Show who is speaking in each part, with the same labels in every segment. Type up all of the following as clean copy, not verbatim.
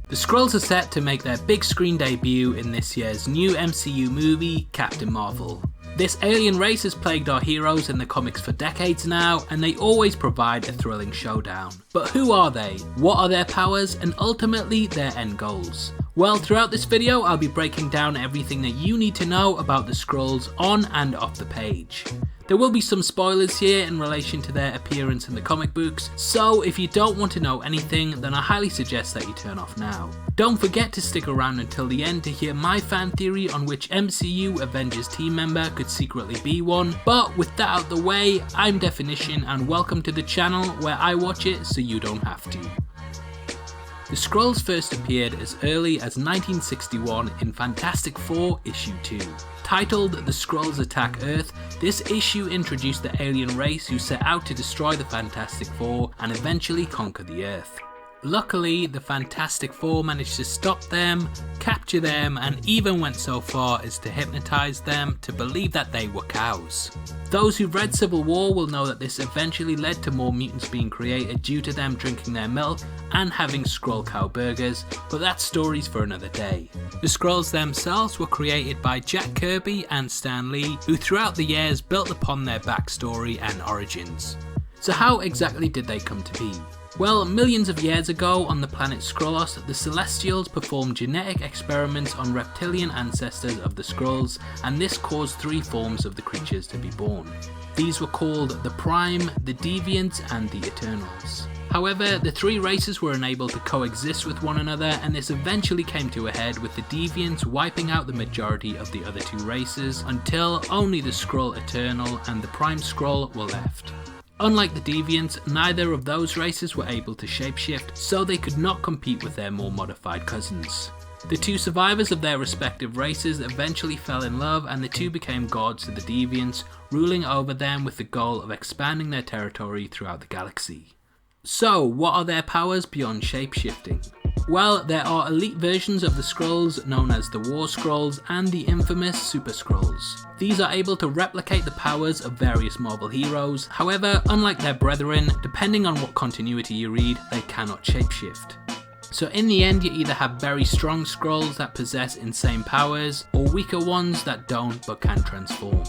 Speaker 1: The Skrulls are set to make their big screen debut in this year's new MCU movie, Captain Marvel. This alien race has plagued our heroes in the comics for decades now, and they always provide a thrilling showdown. But who are they? What are their powers, and ultimately their end goals? Well, throughout this video I'll be breaking down everything that you need to know about the Skrulls on and off the page. There will be some spoilers here in relation to their appearance in the comic books, so if you don't want to know anything, then I highly suggest that you turn off now. Don't forget to stick around until the end to hear my fan theory on which MCU Avengers team member could secretly be one, but with that out the way, I'm Definition and welcome to the channel where I watch it so you don't have to. The Skrulls first appeared as early as 1961 in Fantastic Four issue 2. Titled The SKRULLS ATTACK EARTH, this issue introduced the alien race who set out to destroy the Fantastic Four and eventually conquer the Earth. Luckily, the Fantastic Four managed to stop them, capture them, and even went so far as to hypnotise them to believe that they were cows. Those who've read Civil War will know that this eventually led to more mutants being created due to them drinking their milk and having Skrull Cow burgers, but that story's for another day. The Skrulls themselves were created by Jack Kirby and Stan Lee, who throughout the years built upon their backstory and origins. So how exactly did they come to be? Well, millions of years ago on the planet Skrullos, the Celestials performed genetic experiments on reptilian ancestors of the Skrulls, and this caused three forms of the creatures to be born. These were called the Prime, the Deviants, and the Eternals. However, the three races were unable to coexist with one another, and this eventually came to a head with the Deviants wiping out the majority of the other two races until only the Skrull Eternal and the Prime Skrull were left. Unlike the Deviants, neither of those races were able to shapeshift, so they could not compete with their more modified cousins. The two survivors of their respective races eventually fell in love, and the two became gods to the Deviants, ruling over them with the goal of expanding their territory throughout the galaxy. So, what are their powers beyond shapeshifting? Well, there are elite versions of the Skrulls known as the War Skrulls and the infamous Super Skrulls. These are able to replicate the powers of various Marvel heroes, however, unlike their brethren, depending on what continuity you read, they cannot shapeshift. So in the end, you either have very strong Skrulls that possess insane powers, or weaker ones that don't but can transform.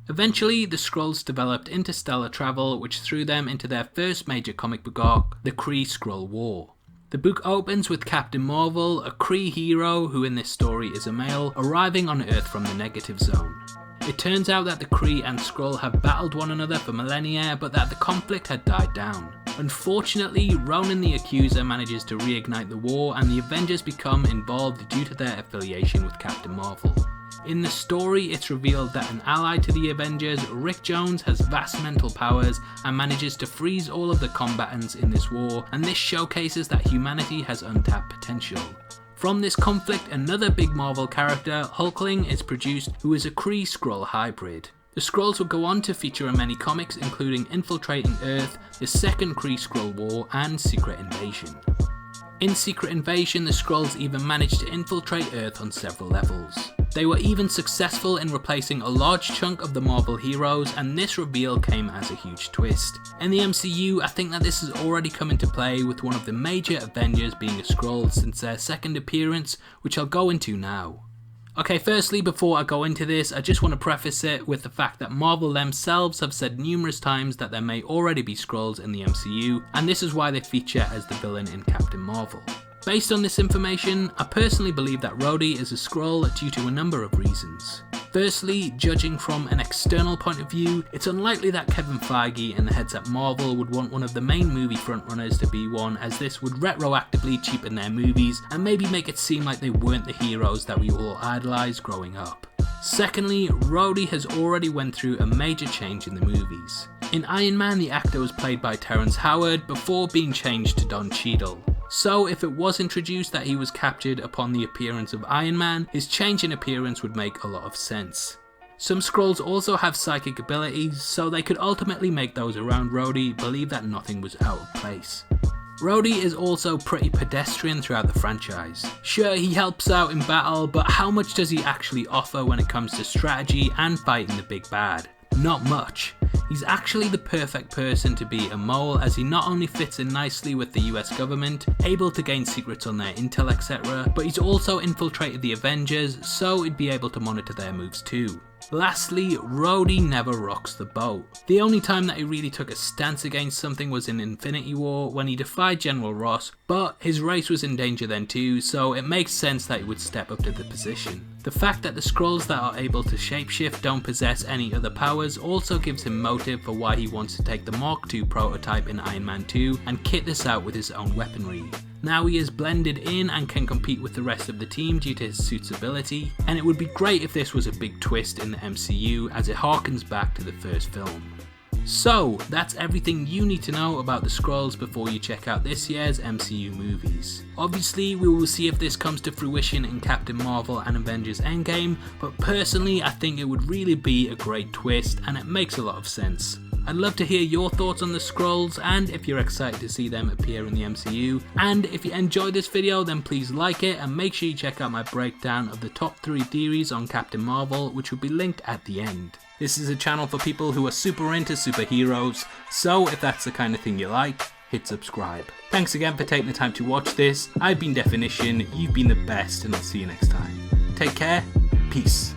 Speaker 1: Eventually, the Skrulls developed interstellar travel, which threw them into their first major comic book arc, the Kree-Skrull War. The book opens with Captain Marvel, a Kree hero who in this story is a male, arriving on Earth from the negative zone. It turns out that the Kree and Skrull have battled one another for millennia, but that the conflict had died down. Unfortunately, Ronan the Accuser manages to reignite the war, and the Avengers become involved due to their affiliation with Captain Marvel. In the story, it's revealed that an ally to the Avengers, Rick Jones, has vast mental powers and manages to freeze all of the combatants in this war, and this showcases that humanity has untapped potential. From this conflict, another big Marvel character, Hulkling, is produced, who is a Kree-Skrull hybrid. The Skrulls would go on to feature in many comics, including Infiltrating Earth, the Second Kree-Skrull War, and Secret Invasion. In Secret Invasion, the Skrulls even managed to infiltrate Earth on several levels. They were even successful in replacing a large chunk of the Marvel heroes, and this reveal came as a huge twist. In the MCU, I think that this has already come into play with one of the major Avengers being a Skrull since their second appearance, which I'll go into now. Okay, firstly, before I go into this, I just want to preface it with the fact that Marvel themselves have said numerous times that there may already be Skrulls in the MCU, and this is why they feature as the villain in Captain Marvel. Based on this information, I personally believe that Rhodey is a Skrull due to a number of reasons. Firstly, judging from an external point of view, it's unlikely that Kevin Feige and the heads at Marvel would want one of the main movie frontrunners to be one, as this would retroactively cheapen their movies and maybe make it seem like they weren't the heroes that we all idolised growing up. Secondly, Rhodey has already went through a major change in the movies. In Iron Man, the actor was played by Terrence Howard before being changed to Don Cheadle. So if it was introduced that he was captured upon the appearance of Iron Man, his change in appearance would make a lot of sense. Some Skrulls also have psychic abilities, so they could ultimately make those around Rhodey believe that nothing was out of place. Rhodey is also pretty pedestrian throughout the franchise. Sure, he helps out in battle, but how much does he actually offer when it comes to strategy and fighting the big bad? Not much. He's actually the perfect person to be a mole, as he not only fits in nicely with the US government, able to gain secrets on their intel etc, but he's also infiltrated the Avengers, so he'd be able to monitor their moves too. Lastly, Rhodey never rocks the boat. The only time that he really took a stance against something was in Infinity War when he defied General Ross, but his race was in danger then too, so it makes sense that he would step up to the position. The fact that the Skrulls that are able to shapeshift don't possess any other powers also gives him motive for why he wants to take the Mark II prototype in Iron Man 2 and kit this out with his own weaponry. Now he is blended in and can compete with the rest of the team due to his suit's ability, and it would be great if this was a big twist in the MCU as it harkens back to the first film. So that's everything you need to know about the Skrulls before you check out this year's MCU movies. Obviously we will see if this comes to fruition in Captain Marvel and Avengers Endgame, but personally I think it would really be a great twist and it makes a lot of sense. I'd love to hear your thoughts on the Skrulls and if you're excited to see them appear in the MCU. And if you enjoyed this video then please like it and make sure you check out my breakdown of the top 3 theories on Captain Marvel, which will be linked at the end. This is a channel for people who are super into superheroes, so if that's the kind of thing you like, hit subscribe. Thanks again for taking the time to watch this. I've been Definition, you've been the best, and I'll see you next time. Take care, peace.